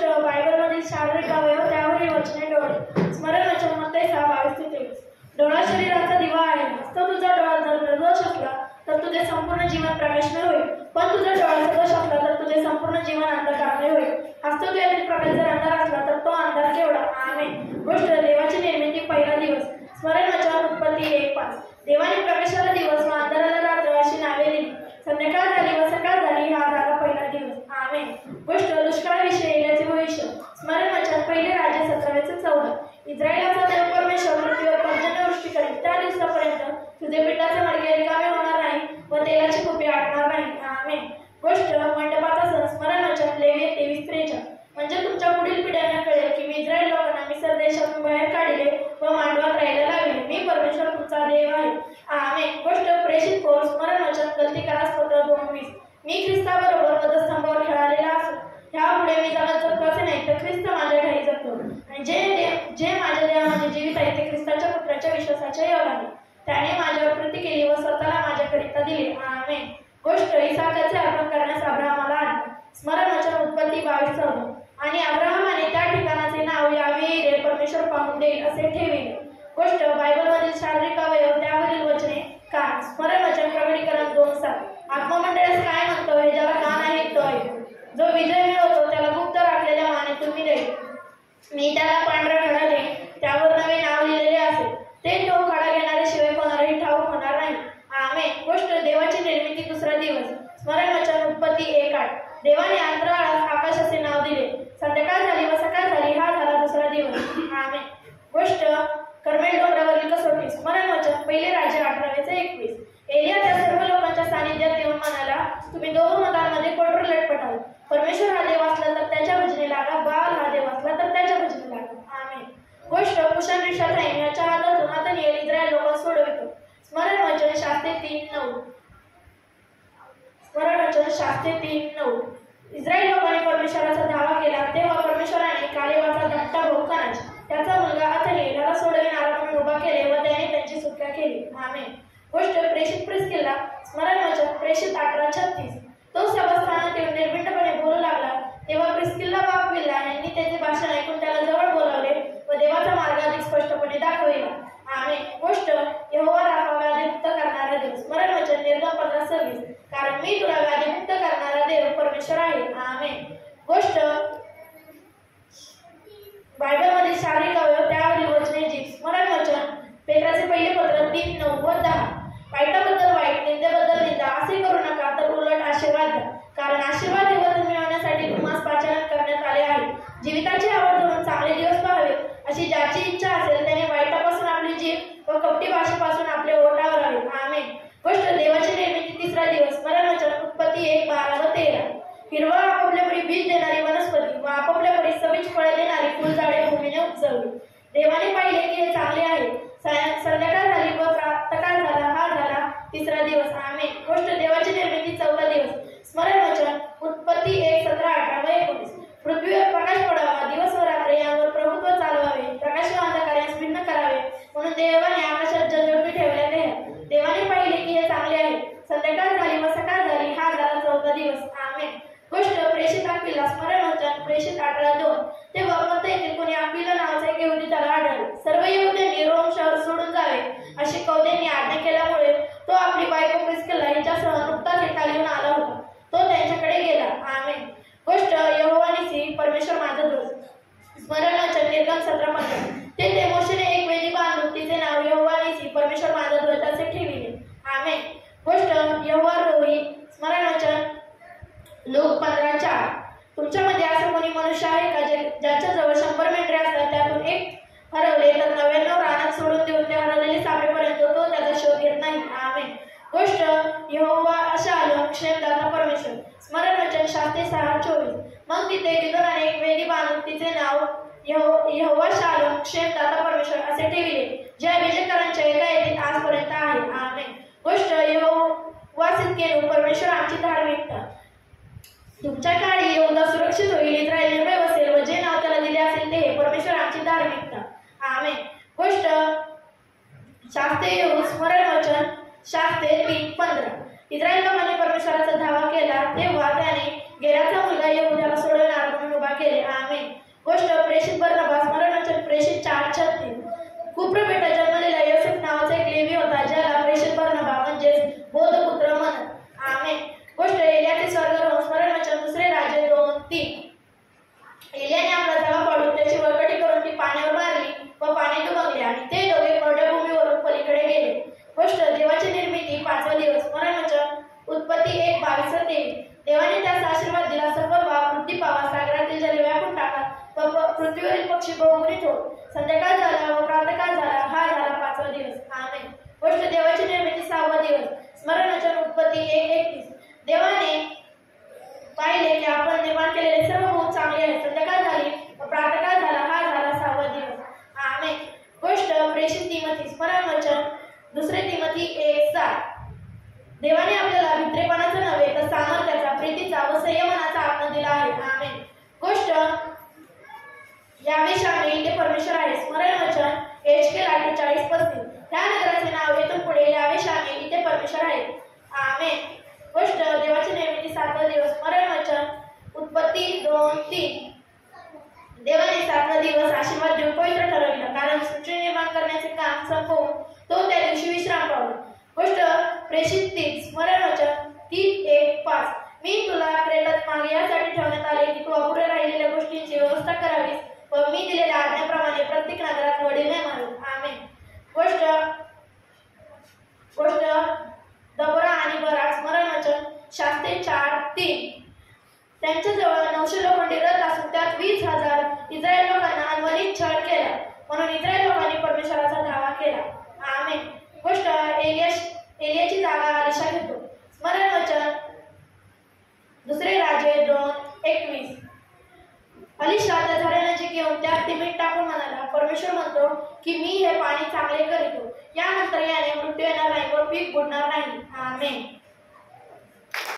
गोष्ट बायबलमधील शारीरिक अवयव त्यावरील वचने डोळे. स्मरण वचन मत्ती 6:22-23. डोळा शरीराचा दिवा आहे. तो तुझा डोळा जर निर्दोष असला तर तुझे संपूर्ण जीवन प्रकाशमय होईल, पण तुझा डोळा सदोष असला तर तुझे संपूर्ण जीवन अंधकारमय होईल. हस्तोद्यातील प्रकाश जर अंधार असला तर तो अंधार केवढा. आमेन. गोष्ट देवाची निर्मिती पहिला दिवस. स्मरण वचन उत्पत्ती 1:5. देवाने प्रकाशाला दिवस व अंधाराला रात्र अशी नावे दिली. संध्याकाळ झाली व सकाळ झाली, हा झाला पहिला दिवस. आमेन. गोष्ट दुष्काळाविषयी एलियाचे भविष्य. स्मरण वचन पहिले राज्य 17:14. इस्रायलाचा देव परमेश्वर पृथ्वीवर पर्जन्यवृष्टी करेल. त्या दिवसापर्यंत तुझे पिठाचे मडके रिकामे होणार नाही व तेलाची कुपी आटणार नाही. आमेन. गोष्ट मंडपाचा सण. स्मरण वचन लेवी 23:43. म्हणजे तुमच्या पुढील पिढ्यांना कळेल की मी इस्रायल लोकांना मिस्र देशातून बाहेर काढले व मांडवात राहायला लावले. मी परमेश्वर तुमचा देव आहे. आमेन. गोष्ट प्रेषित कोर. स्मरण वचन गलतीकारास्तोत्र 2:20. मी ख्रिस्ताबरोबर वधस्तंभावर खेळालेला असो. ह्यापुढे मी जगात जगतो असे नाही तर ख्रिस्त माझ्या ठाई जगतो. आणि जे माझ्या देहामध्ये जीवित आहे ते ख्रिस्ताच्या पुत्राच्या विश्वासाच्या योगाने त्याने माझ्यावर कृती केली व स्वतःला माझ्याकरिता दिले. आमेन. गोष्ट इसाकाचे अर्पण करण्यास अब्राहमाला आणले. स्मरण वचन उत्पत्ती 22:14. आणि अब्राहमाने त्या ठिकाणाचे नाव यावे येईल परमेश्वर पाहून देईल असे ठेविले. गोष्ट बायबलमधील शारीरिक अवयव त्यावरील वचने कान. स्मरण वचन प्रकटीकरण 2:7. आत्ममंडळास काय म्हणतो हे ज्याला कान आहे तो ऐकतो. जो विजय मिळवतो त्याला गुप्त राखलेल्या मानेतून मी देईल. मी त्याला पांढरा खडा देईन, त्यावर नवे नाव लिहिलेले असेल. ते तो खडा घेणाऱ्याशिवाय कोणालाही ठाऊक होणार नाही. आमेन. गोष्ट देवाची निर्मिती दुसरा दिवस. स्मरण वचन उत्पत्ती 1:8. देवाने अंतराळास आकाश असे नाव दिले. संध्याकाळ झाली व सकाळ झाली, हा झाला दुसरा दिवस. आमेन. गोष्ट कर्मेल डोंगरावरील कसोटी. स्मरण वचन पहिले राज्य 18:21. एलिया त्या सर्व लोकांच्या सानिध्यात येऊन म्हणाला, तुम्ही दोन मतांमध्ये कोठवर लटपटाल. परमेश्वर हा देव असला तर त्याच्या भजने लागा, बाल हा देव असला तर त्याच्या भजने लागा. आमेन. गोष्ट कुशाण रिषाताईम याच्या हातातून नाथानिएल इस्रायल लोकांना सोडवितो. स्मरण वचन शास्त्री 3:9. स्मरण वचन शास्त्री 3:9. इस्रायल लोकांनी परमेश्वराचा धावा केला तेव्हा परमेश्वराने कालेबाचा धाकटा भाऊ कानाज त्याचा मुलगा अथनिएल याला सोडविणारा म्हणून उभा केले व त्याने त्यांची सुटका केली. आमेन. गोष्ट प्रेषित प्रिस्किल्ला. स्मरण वचन प्रेषित 18:36. तो सभास्थानात येऊन निर्भीडपणे बोलू लागला तेव्हा प्रिस्किल्ला व अक्विला यांनी त्याचे भाषण ऐकून त्याला जवळ बोलावले व देवाचा मार्ग अधिक स्पष्टपणे दाखविला. आमेन. गोष्ट यहोवा राफा व्याधीमुक्त करणारा देव. स्मरण वचन निर्गम 15:26. कारण मी तुला व्याधीमुक्त करणारा देव परमेश्वर आहे. आमेन. गोष्ट बायबलमध्ये शारीरिक अवयव त्यावरील वचने जी. स्मरण वचन पेत्राचे पहिले पत्र 3:9 व 10. वाईटाबद्दल वाईट, निंदेबद्दल निंदा असे करू नका, तर उलट आशीर्वाद द्या. कारण आशीर्वाद हे वचन मिळवण्यासाठी तुम्हाला पाचारण करण्यात आले आहे. जीविताची आवड धरून चांगले दिवस पाहावे अशी ज्याची इच्छा असेल त्याने वाईटापासून आपली जीभ व कपटी भाषेपासून आपले ओठ आवरावे. आमेन. गोष्ट देवाची निर्मिती तिसरा दिवस. स्मरण वचन उत्पत्ती 1:12 व 13. हिरवळ आपापल्या परी बीज देणारी वनस्पती व आपापल्या परी सबीज फळे देणारी फुलझाडे भूमीने उपजवली. देवाने पाहिले की हे चांगले आहे. संध्याकाळ झाली व प्रातःकाळ झाला, हा झाला तिसरा दिवस. आमेन. गोष्ट देवाची निर्मिती चौथा दिवस. स्मरण वचन उत्पत्ती 1:17, 18 व 19. पृथ्वीवर प्रकाश पडावा, दिवस व रात्र यांवर प्रभुत्व चालवावे, प्रकाश व अंधकार यांस भिन्न करावे म्हणून देवाने आकाशात जलजोडी ठेवल्या आहेत. देवाने पाहिले की हे चांगले आहे. संध्याकाळ झाली व सकाळ झाली, हा झाला चौथा दिवस. आमेन. गोष्ट प्रेषित अक्विला. स्मरण वचन प्रेषित 18:2. तेव्हा मत्ता येथील कोणी अक्विला नावाचा एक यहुदी त्याला आढळला. सर्व यहुद्यांनी रोम शहर सोडून जावे अशी कौद्यांनी आज्ञा केल्यामुळे तो आपली बायको प्रिस्किल्ला हिच्यासह नुकताच इटालीहून आला होता. तो त्यांच्याकडे गेला. आमेन. गोष्ट यहोवानिसी परमेश्वर माझा ध्वज. स्मरण वचन निर्गम 17:15. तेथे मोशेने एक वेदी बांधून तिचे नाव यहोवानिसी परमेश्वर माझा ध्वज असे ठेविले. आमेन. गोष्ट यहोवा रोही. स्मरण वचन लूक 15:4. तुमच्यामध्ये असं कोणी मनुष्य आहे का ज्याच्याजवळ 100 मेंढरे असतात, त्यातून एक हरवले तर 99 रानात सोडून देऊन ते हरवलेले सापडेपर्यंत तो त्याचा शोध घेत नाही. आमेन. गोष्ट यहोवा शालोम क्षेमदाता परमेश्वर. स्मरण वचन शास्त्री 6:24. मग तिथे गिदोनाने एक वेदी बांधून तिचे नाव यहोवा शालोम क्षेमदाता परमेश्वर असे ठेविले, जे अभिषेकांच्या एका येथील आजपर्यंत आहे. आमेन. गोष्ट यहोवा सिद्केनु परमेश्वर आमची धार्मिकता. तुमच्या काळी यहूदा सुरक्षित होईल, इस्रायल निर्भय बसेल व जे नाव त्याला दिले असेल ते परमेश्वर आमची धार्मिकता. आमेन. गोष्ट शास्त्रे येऊन. स्मरण वचन शास्त्रे 3:15. इस्रायल लोकांनी परमेश्वराचा धावा केला तेव्हा त्याने गेराचा मुलगा यहूदाला सोडवणार म्हणून उभा केले. आमेन. 3 एलियाने आपला जागा पाडून त्याची वळकटी करून ती पाण्यावर मारली व पाणी डुबकले आणि ते दोघे कोरड्या भूमीवरून पलीकडे गेले. गोष्ट देवाची निर्मिती 5वा दिवस. स्मरणवचन उत्पत्ती 1:22-23. देवाने त्यास आशीर्वाद दिला, सफल व्हा, वृद्धी पावा, सागरातील जले व्यापून टाका व पृथ्वीवरील पक्षी बहुगुणित हो. संध्याकाळ झाला व प्रातःकाळ झाला. हा झाला 5वा दिवस. आमेन. गोष्ट देवाची निर्मिती 6वा दिवस. स्मरणवचन उत्पत्ती 1:31. देवाने पाहिले की आपण निर्माण केलेले सर्व बहुत चांगले आहे. संध्याकाळ झाली व प्रातःकाळ झाला. हा झाला 6वा दिवस. आमेन. गोष्ट प्रेषित तिमोथी. स्मरणवचन 2 तिमोथी 1:7. देवाने आपल्याला भित्रेपणाचा नव्हे तर सामर्थ्याचा, प्रीतीचा व संयमनाचा आत्मा दिला आहे. आमेन. गोष्ट यावेशामे इथे परमेश्वर आहे. स्मरणवचन HK 48:35. ह्या नगराचे नाव येथून पुढे यावेशामे इथे परमेश्वर आहे. आमेन. गोष्ट देवाची निर्मिती 7वा दिवस. स्मरणवचन उत्पत्ती 2:3. देवाने 7वा दिवस आशीर्वाद देऊन पवित्र ठरविला, कारण सृष्टी निर्माण करण्याचे काम संपवून तो त्या दिवशी विश्राम पावला. गोष्ट प्रेषित 3. स्मरणवचन 3:1-5. मी तुला क्रेतात मागे यासाठी ठेवण्यात आले की तू अपुऱ्या राहिलेल्या गोष्टींची व्यवस्था करावीस व मी दिलेल्या आज्ञेप्रमाणे प्रत्येक नगरात वडील नेमावीस. आमेन. गोष्ट दबोरा आणि बराक. स्मरणवचन शास्त्री 4:3. त्यांच्याजवळ 900 लोखंडी रथ असून त्यात 20,000 इस्रायल लोकांना अनवनीत छळ केला, म्हणून इस्रायल लोकांनी परमेश्वराचा धावा केला. आमेन. गोष्ट एलियाची जागा अलिशा घेतो. स्मरणवचन 2 राजे 2:21. अलिशा त्या झाडानजीक येऊन त्यात ते मीठ टाकून म्हणाला, परमेश्वर म्हणतो की मी हे पाणी चांगले करीतो, यानंतर याने मृत्यू येणार नाही व पीक बुडणार नाही. आमेन.